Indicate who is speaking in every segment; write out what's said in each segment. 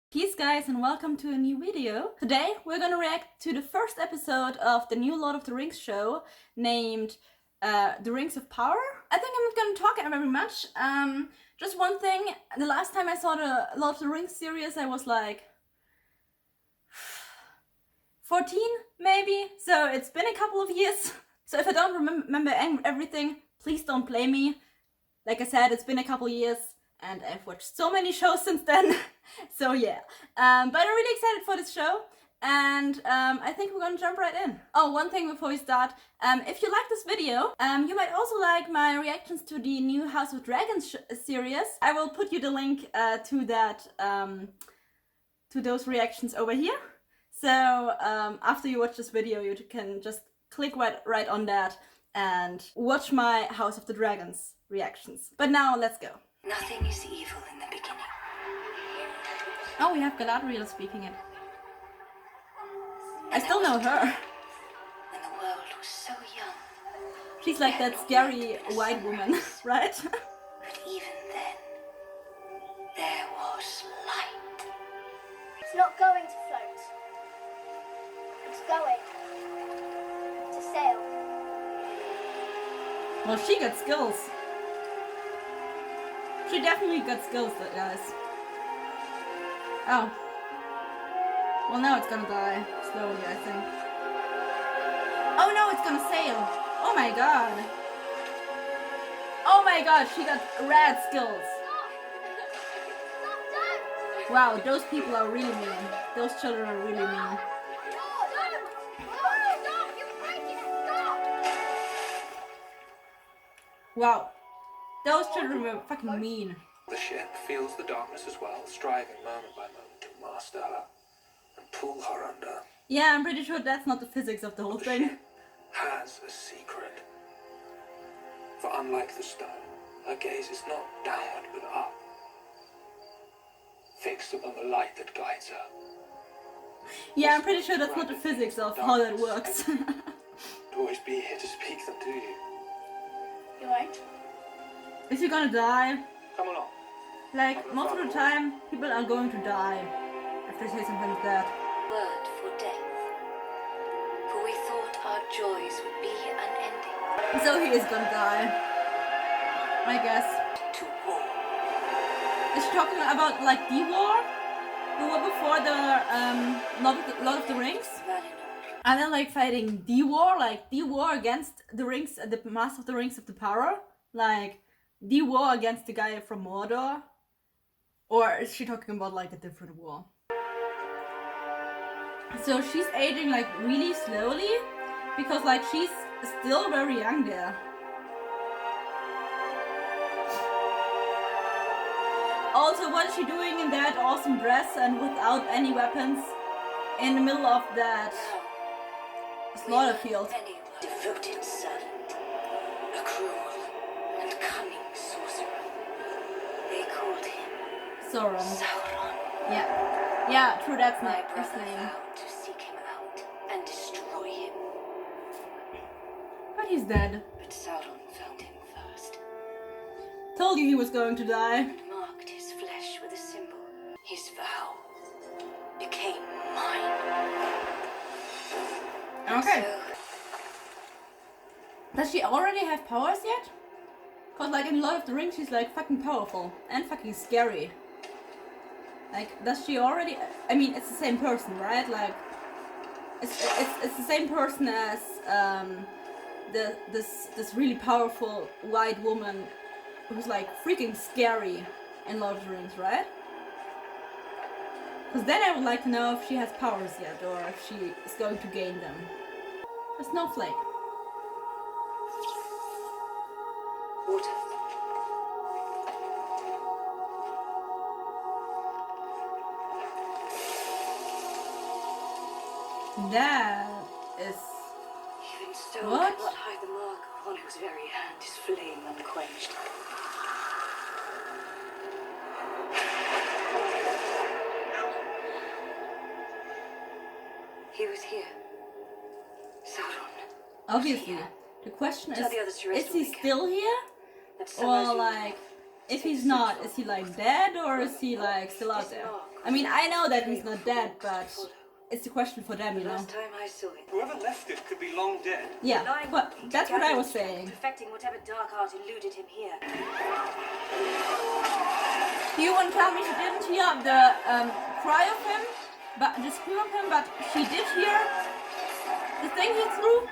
Speaker 1: Peace guys and welcome to a new video. Today we're gonna react to the first episode of the new Lord of the Rings show named The Rings of Power. I think I'm not gonna talk very much. Just one thing, the last time I saw the Lord of the Rings series I was like 14 maybe, so it's been a couple of years. So if I don't remember everything, please don't blame me. Like I said, it's been a couple years and I've watched so many shows since then. So yeah, but I'm really excited for this show, and I think we're gonna jump right in. Oh, one thing before we start, if you like this video, you might also like my reactions to the new House of Dragons series. I will put you the link to that, to those reactions over here. So after you watch this video, you can just click right on that and watch my House of the Dragons reactions. But now let's go.
Speaker 2: Nothing is evil in the beginning.
Speaker 1: Oh, we have Galadriel speaking it. I still know her.
Speaker 2: When the world was so young.
Speaker 1: She's like that scary white woman, right?
Speaker 2: But even then, there was light.
Speaker 3: It's not going to float. It's going to sail.
Speaker 1: Well, she got skills. She definitely got skills, guys. Oh. Well, now it's gonna die. Slowly, I think. Oh no, it's gonna sail. Oh my god. Oh my god, she got rad skills.
Speaker 3: Stop, don't!
Speaker 1: Wow, those people are really mean. Those children are really mean.
Speaker 3: Stop! You're breaking it! Stop!
Speaker 1: Wow. Those children were fucking mean.
Speaker 4: The ship feels the darkness as well, striving moment by moment to master her and pull her under.
Speaker 1: Yeah, I'm pretty sure that's not the physics of the whole
Speaker 4: The
Speaker 1: thing.
Speaker 4: ship has a secret. For unlike the stone, her gaze is not downward but up, fixed upon the light that guides her.
Speaker 1: Yeah, I'm pretty sure that's not the physics of how that works.
Speaker 4: To always be here to speak them to you.
Speaker 3: You won't?
Speaker 1: Is he gonna die?
Speaker 4: Come along.
Speaker 1: Like, most of the time, people are going to die if they say something like that.
Speaker 2: Word for death. For we thought our joys would be unending.
Speaker 1: So he is gonna die. I guess.
Speaker 2: To war.
Speaker 1: Is she talking about, like, the war? The war before the, Lord of the Rings?
Speaker 2: Valinor.
Speaker 1: Are they, like, fighting the war? Like, the war against the rings, the Master of the Rings of the Power? Like, the war against the guy from Mordor? Or is she talking about like a different war? So she's aging like really slowly because like she's still very young there. Also, what is she doing in that awesome dress and without any weapons in the middle of that slaughter field?
Speaker 2: Anyone. Devoted servant. A cruel and cunning sorcerer. They called him
Speaker 1: Sauron.
Speaker 2: Sauron.
Speaker 1: Yeah. Yeah, true, that's
Speaker 2: My
Speaker 1: not his
Speaker 2: brother
Speaker 1: name.
Speaker 2: vowed to seek him out and destroy him.
Speaker 1: But he's dead.
Speaker 2: But Sauron found him first
Speaker 1: Told you he was going to die.
Speaker 2: and marked his flesh with a symbol. His vow became mine.
Speaker 1: Okay.
Speaker 2: So
Speaker 1: Does she already have powers yet? Cause like in Lord of the Rings she's like fucking powerful and fucking scary. Like, does she already? I mean, it's the same person, right? Like, it's the same person as this really powerful white woman who's like freaking scary in Lord of the Rings, right? Because then I would like to know if she has powers yet or if she is going to gain them. A snowflake.
Speaker 2: water.
Speaker 1: That is.
Speaker 2: Even so,
Speaker 1: What?
Speaker 2: could not hide the mark upon whose very hand is flame unquenched. He was here. Sauron.
Speaker 1: Obviously. The question
Speaker 2: Tell the others to rest
Speaker 1: is
Speaker 2: when
Speaker 1: he
Speaker 2: they can.
Speaker 1: still here?
Speaker 2: That
Speaker 1: Or
Speaker 2: summers you
Speaker 1: like, if he's not, is he like dead or is he like still out there? I mean, I know that he's not dead, but it's a question for them, you know.
Speaker 2: Last time I saw him.
Speaker 4: Whoever left it could be long dead.
Speaker 1: Yeah, but that's what I was saying.
Speaker 2: Perfecting whatever dark art eluded him here.
Speaker 1: You won't tell me she didn't hear the cry of him, but the scream of him, but she did hear the thing he threw.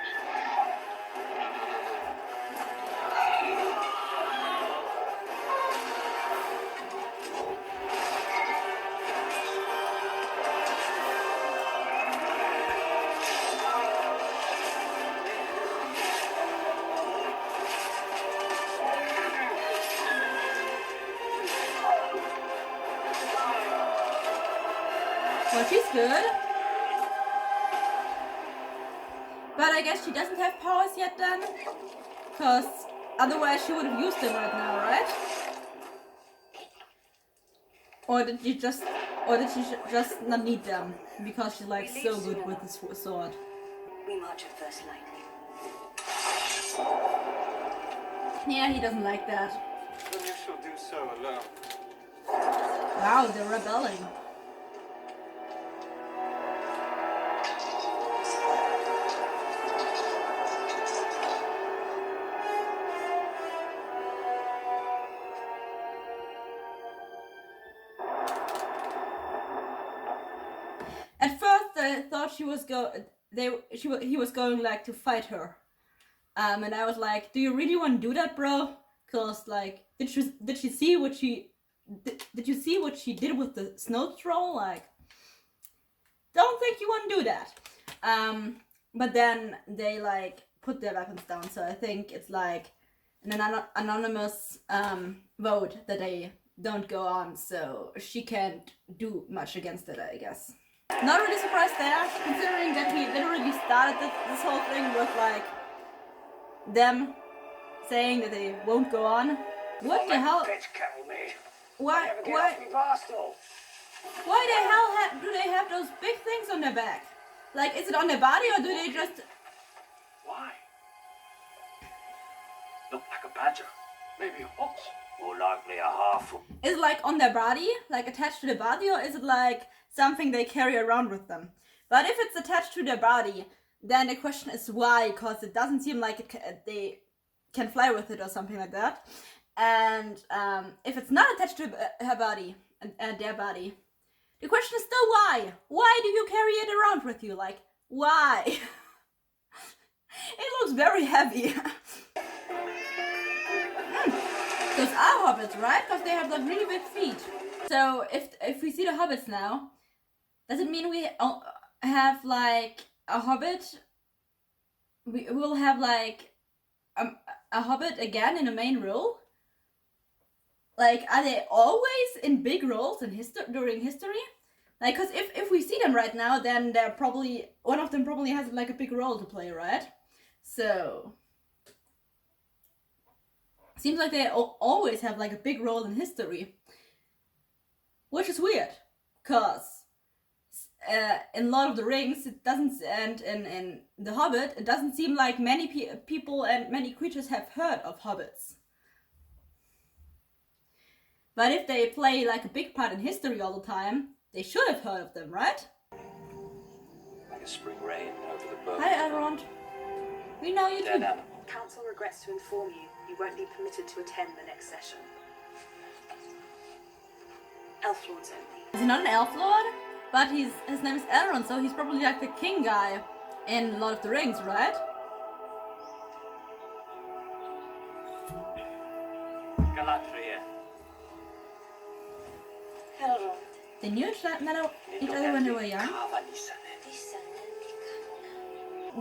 Speaker 1: Well, she's good. But I guess she doesn't have powers yet then. Because otherwise she would have used them right now, right? Or did she just not need them? Because she's like so good with this sword.
Speaker 2: We march at first light.
Speaker 1: Yeah, he doesn't like that.
Speaker 4: Then you shall do so alone.
Speaker 1: Wow, they're rebelling. At first, I thought he was going like to fight her, and I was like, "Do you really want to do that, bro? Cause like, did you see what she did with the snow troll? Like, don't think you want to do that." But then they like put their weapons down, so I think it's like an anonymous vote that they don't go on, so she can't do much against it, I guess. Not really surprised there, considering that we literally started this whole thing with like them saying that they won't go on. What the hell? Why the hell do they have those big things on their back? Like, is it on their body or do they just...
Speaker 5: Why? Look like a badger. Maybe a fox. More likely a half.
Speaker 1: Is it like on their body? Like attached to the body? Or is it like something they carry around with them? But if it's attached to their body, then the question is why? Because it doesn't seem like they can fly with it or something like that. And if it's not attached to her body and their body, the question is still why? Why do you carry it around with you? Like, why? It looks very heavy. Those are hobbits, right? Because they have like really big feet. So if we see the hobbits now, does it mean we have like a hobbit? We will have like a hobbit again in a main role? Like, are they always in big roles in during history? Like, cause if we see them right now, then they're probably, one of them probably has like a big role to play, right? So, seems like they always have like a big role in history. Which is weird, cause in Lord of the Rings, it doesn't, and in The Hobbit, it doesn't seem like many people and many creatures have heard of hobbits. But if they play like a big part in history all the time, they should have heard of them, right?
Speaker 5: Like a spring rain over the boat.
Speaker 1: Hi, Elrond. We know you too.
Speaker 6: Council regrets to inform you, you won't be permitted to attend the next session. Elf Lords only.
Speaker 1: Is he not an elf lord? But his name is Elrond, so he's probably like the king guy in Lord of the Rings, right?
Speaker 5: Galadriel.
Speaker 2: Elrond.
Speaker 1: They knew each other when they were young.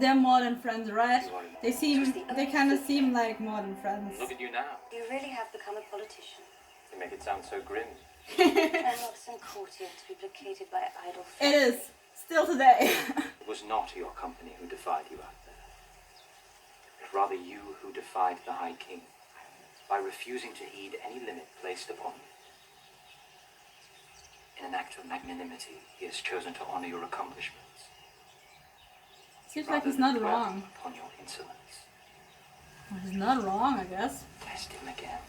Speaker 1: They're more than friends, right? They kind of seem like more than friends.
Speaker 5: Look at you now.
Speaker 2: You really have become a politician.
Speaker 5: You make it sound so grim.
Speaker 2: And not some courtier to be placated by idle
Speaker 1: It
Speaker 2: friends.
Speaker 1: is, still today.
Speaker 5: It was not your company who defied you out there, but rather you who defied the High King by refusing to heed any limit placed upon you. In an act of magnanimity, he has chosen to honor your accomplishments.
Speaker 1: Seems like he's not
Speaker 5: rather than
Speaker 1: wrong.
Speaker 5: dwell upon your insolence.
Speaker 1: Well, he's not wrong, I guess.
Speaker 5: Test him again.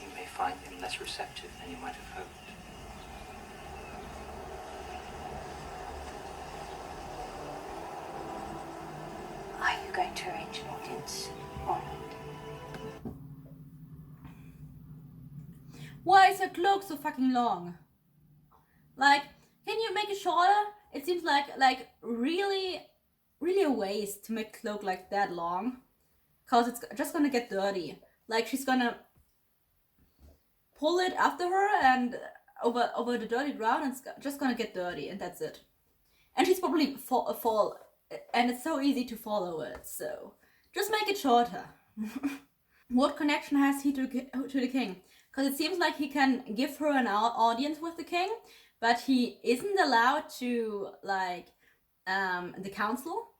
Speaker 5: you may find him less receptive than you might have hoped.
Speaker 2: Are you going to arrange an audience or not?
Speaker 1: Why is her cloak so fucking long? Like, can you make it shorter? It seems like really a waste to make a cloak like that long. Cause it's just gonna get dirty. Like she's gonna pull it after her and over the dirty ground and it's just gonna get dirty and that's it. And she's probably fall and it's so easy to follow it, so just make it shorter. What connection has he to the king? Because it seems like he can give her an audience with the king, but he isn't allowed to, like, the council.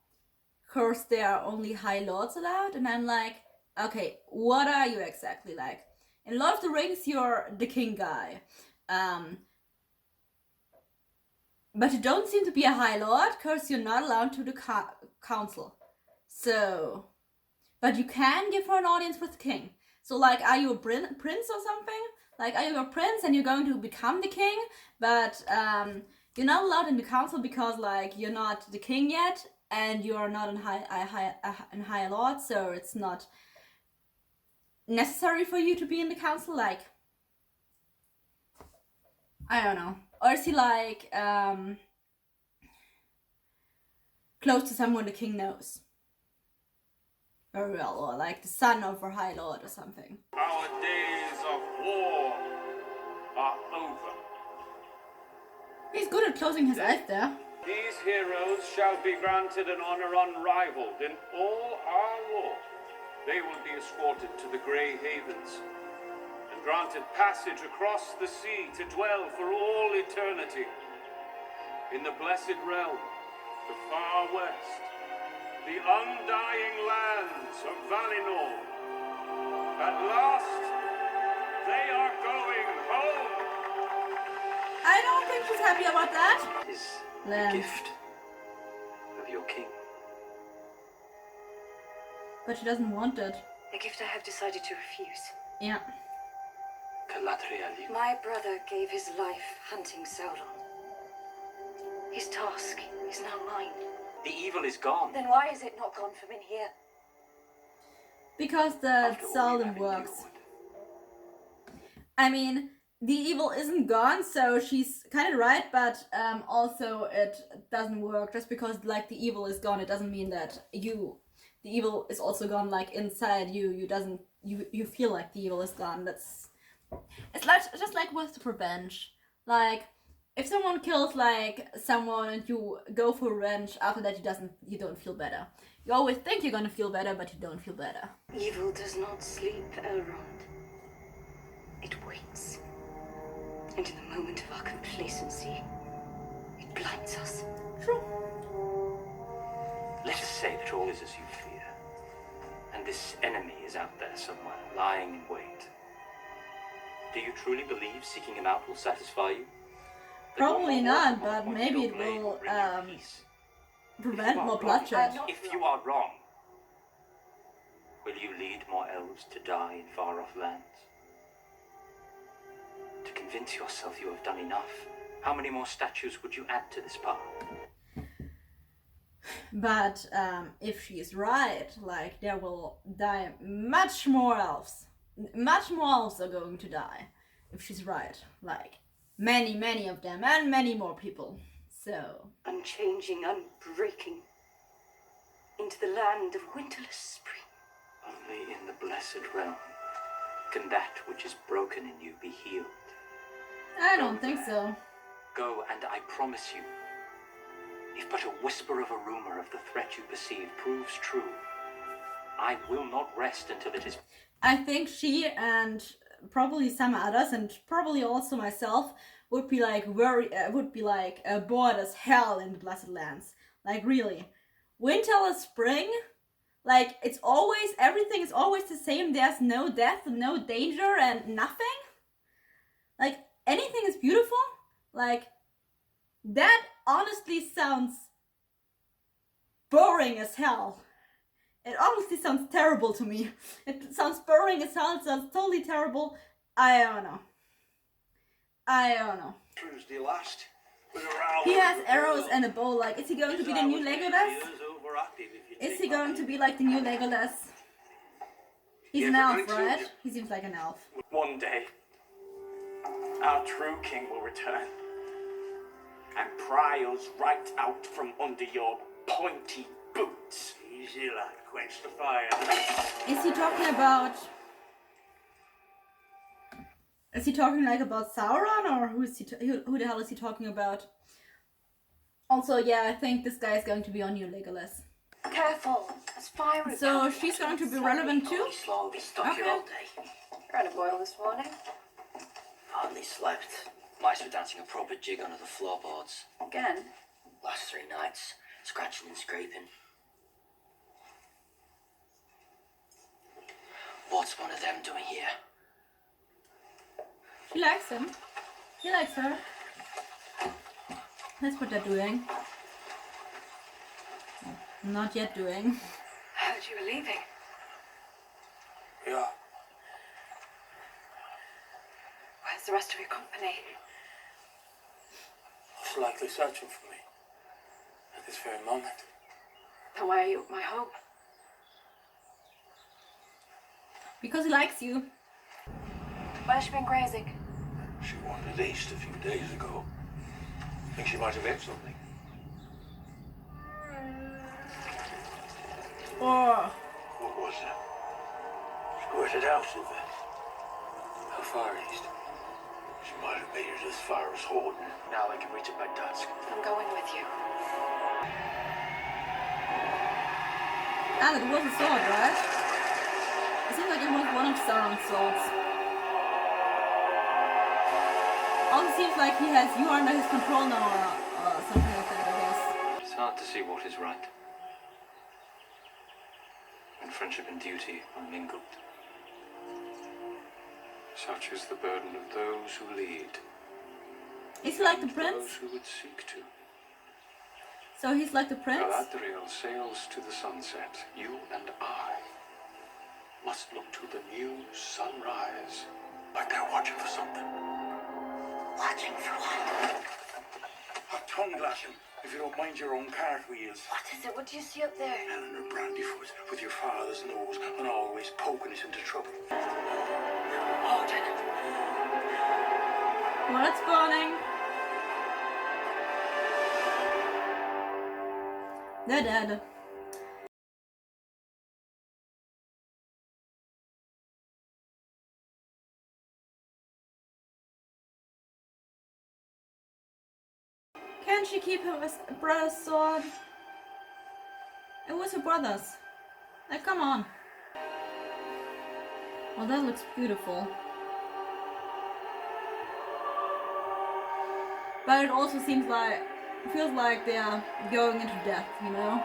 Speaker 1: Of course, there are only high lords allowed, and I'm like, okay, what are you exactly like? In Lord of the Rings, you're the king guy. But you don't seem to be a high lord, because you're not allowed to the council. So, but you can give her an audience with the king. So, like, are you a prince or something? Like, are you a prince and you're going to become the king, but you're not allowed in the council because, like, you're not the king yet, and you're not in high lord, so it's not necessary for you to be in the council. Like, I don't know. Or is he like close to someone the king knows very well, or like the son of a high lord or something?
Speaker 7: Our days of war are over.
Speaker 1: He's good at closing his eyes there.
Speaker 7: These heroes shall be granted an honor unrivaled in all our lore. They will be escorted to the Grey Havens and granted passage across the sea to dwell for all eternity in the blessed realm, the far west, the undying lands of Valinor. At last, they are going home.
Speaker 1: I don't think she's happy about that.
Speaker 5: Is
Speaker 1: Land.
Speaker 5: the gift of your king.
Speaker 1: But she doesn't want it.
Speaker 2: A gift I have decided to refuse.
Speaker 1: Yeah.
Speaker 5: Galadriel.
Speaker 2: My brother gave his life hunting Sauron. His task is now mine.
Speaker 5: The evil is gone.
Speaker 2: Then why is it not gone from in here?
Speaker 1: Because that seldom works. I mean, the evil isn't gone, so she's kind of right, but also it doesn't work. Just because, like, the evil is gone, it doesn't mean that the evil is also gone, like, inside you. You feel like the evil is gone. It's like, just like with revenge. Like, if someone kills, like, someone and you go for revenge, after that you don't feel better. You always think you're gonna feel better, but you don't feel better.
Speaker 2: Evil does not sleep, Elrond. It waits. And in the moment of our complacency, it blinds us.
Speaker 1: True.
Speaker 5: Let us say that all is as you fear, and this enemy is out there somewhere, lying in wait. Do you truly believe seeking him out will satisfy you? That
Speaker 1: Probably
Speaker 5: one more
Speaker 1: not,
Speaker 5: weapon
Speaker 1: but
Speaker 5: on
Speaker 1: maybe
Speaker 5: your
Speaker 1: it
Speaker 5: blade
Speaker 1: will
Speaker 5: bring you peace.
Speaker 1: prevent
Speaker 5: you are
Speaker 1: more
Speaker 5: wrong-
Speaker 1: bloodshed.
Speaker 5: If you are wrong, will you lead more elves to die in far-off lands? To convince yourself you have done enough, how many more statues would you add to this pile?
Speaker 1: But if she's right, like, there will die much more elves. Much more elves are going to die if she's right. Like, many of them, and many more people. So,
Speaker 2: Unchanging, unbreaking. Into the land of winterless spring.
Speaker 5: Only in the blessed realm can that which is broken in you be healed.
Speaker 1: I don't think so.
Speaker 5: Go, and I promise you, if but a whisper of a rumor of the threat you perceive proves true, I will not rest until it is...
Speaker 1: I think she and probably some others, and probably also myself, would be like bored as hell in the Blessed Lands. Like, really. Winter or spring, like, it's always, everything is always the same. There's no death, no danger, and nothing. Like, anything is beautiful. Like, that honestly sounds boring as hell. It honestly sounds terrible to me. It sounds boring as hell. It sounds totally terrible. I don't know. I don't know.
Speaker 8: Tuesday last. With a row.
Speaker 1: He has arrows and a bow. Like, is he going to be the new Legolas? Is he going to be like the new Legolas? He's an elf, right? He seems like an elf.
Speaker 5: One day, our true king will return and pry us right out from under your pointy boots.
Speaker 8: Easy, lad. Quench the fire.
Speaker 1: Is he talking about... Is he talking like about Sauron, or who the hell is he talking about? Also, yeah, I think this guy is going to be on new Legolas.
Speaker 6: Careful, it's fiery.
Speaker 1: So she's going to be relevant too?
Speaker 9: Slowly stuck here all day.
Speaker 6: You're on a boil this morning.
Speaker 9: Hardly slept. Mice were dancing a proper jig under the floorboards.
Speaker 6: Again?
Speaker 9: Last 3 nights, scratching and scraping. What's one of them doing here?
Speaker 1: She likes him. He likes her. That's what they're doing. Not yet doing.
Speaker 6: Heard you were leaving.
Speaker 4: Yeah.
Speaker 6: Where's the rest of your company?
Speaker 4: Most likely searching for me. At this very moment.
Speaker 6: Then why are you at my home?
Speaker 1: Because he likes you.
Speaker 6: Where's she been grazing?
Speaker 8: She wandered east a few days ago. Think she might have ate something.
Speaker 1: Oh.
Speaker 8: What was that? Squirted out of it.
Speaker 4: How far east?
Speaker 8: She might have made it as far as Horton.
Speaker 5: Now I can reach it by dusk.
Speaker 6: I'm going with you.
Speaker 1: And it was a sword, right? It seems like it was one of Sauron's swords. Also seems like he has you under his control now, or something like that, I guess.
Speaker 5: It's hard to see what is right when friendship and duty are mingled.
Speaker 7: Such is the burden of those who lead.
Speaker 1: Is he like the
Speaker 7: and
Speaker 1: prince?
Speaker 7: Those who would seek to.
Speaker 1: So he's like the prince?
Speaker 7: Galadriel sails to the sunset. You and I must look to the new sunrise.
Speaker 8: Like they're watching for something.
Speaker 3: Watching for what?
Speaker 8: I'll tongue lash him if you don't mind your own cartwheels.
Speaker 3: What is it? What do you see up there?
Speaker 8: Eleanor Brandyfoot with your father's nose and always poking us into trouble.
Speaker 3: Alden.
Speaker 1: Well, it's burning. They're dead. Can she keep her brother's sword? It was her brother's. Like, come on. Well, that looks beautiful. But it also seems like, feels like they are going into death, you know?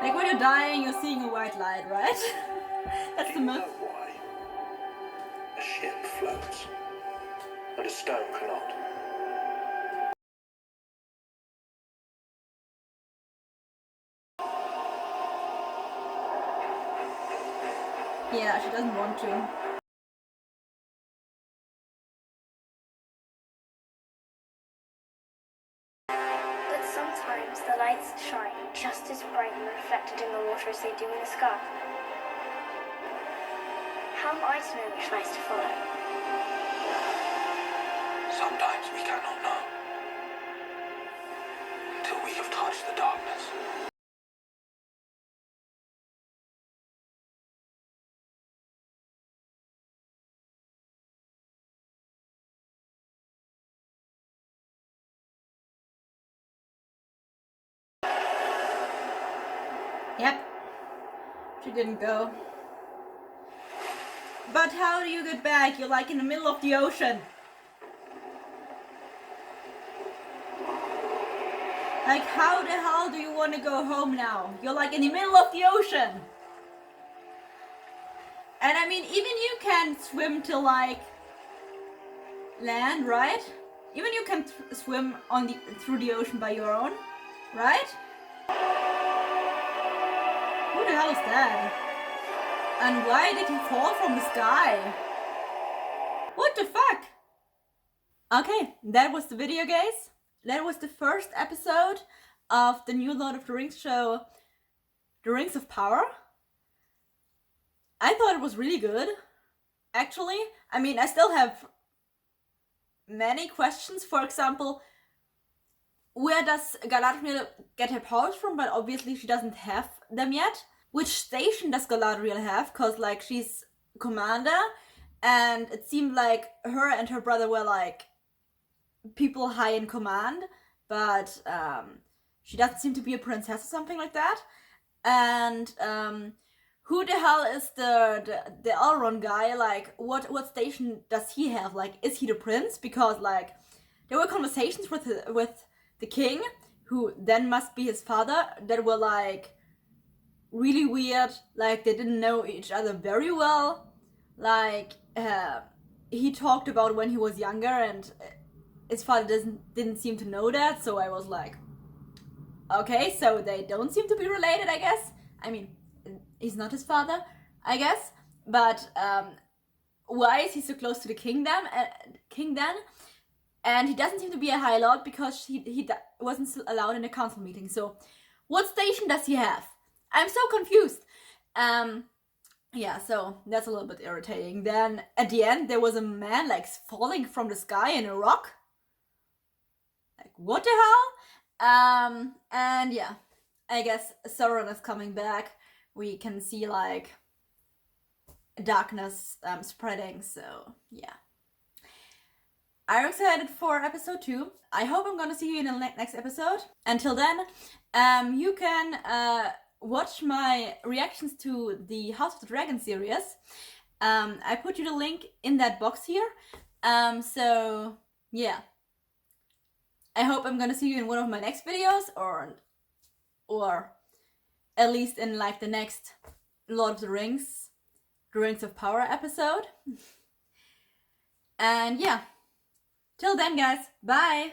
Speaker 1: Like when you're dying, you're seeing a white light, right? That's the
Speaker 4: Do you know
Speaker 1: myth.
Speaker 4: why? A ship floats, and a stone cannot.
Speaker 1: Yeah, she doesn't want to.
Speaker 3: But sometimes the lights shine just as bright and reflected in the water as they do in the sky. How am I to know which lights to follow?
Speaker 4: Sometimes we cannot know until we have touched the darkness.
Speaker 1: Yep. She didn't go. But how do you get back? You're like in the middle of the ocean. Like, how the hell do you want to go home now? You're like in the middle of the ocean. And I mean, even you can swim to like land, right? Even you can swim on the through the ocean by your own, right? Who the hell is that? And why did he fall from the sky? the fuck? Okay, that was the video, guys. That was the first episode of the new Lord of the Rings show, The Rings of Power. I thought it was really good, actually. I mean, I still have many questions. For example, where does Galadriel get her powers from? But obviously she doesn't have them yet. Which station does Galadriel have? Because, like, she's commander, and it seemed like her and her brother were, like, people high in command, but she doesn't seem to be a princess or something like that. And who the hell is the Elrond guy? Like, what station does he have? Like, is he the prince? Because, like, there were conversations with the king, who then must be his father, that were, like, really weird. Like, they didn't know each other very well. Like, he talked about when he was younger, and his father didn't seem to know that, so I was like, okay, so they don't seem to be related, I guess. I mean, he's not his father, I guess, but why is he so close to the king then? And he doesn't seem to be a High Lord because he wasn't allowed in the council meeting. So what station does he have? I'm so confused. Yeah, so that's a little bit irritating. Then at the end there was a man like falling from the sky in a rock. Like, what the hell? And yeah, I guess Sauron is coming back. We can see like darkness spreading, so yeah. I'm excited for episode 2. I hope I'm gonna see you in the next episode. Until then, you can watch my reactions to the House of the Dragon series. I put you the link in that box here. So yeah. I hope I'm gonna see you in one of my next videos, or at least in like the next Lord of the Rings of Power episode. And yeah. Till then, guys. Bye!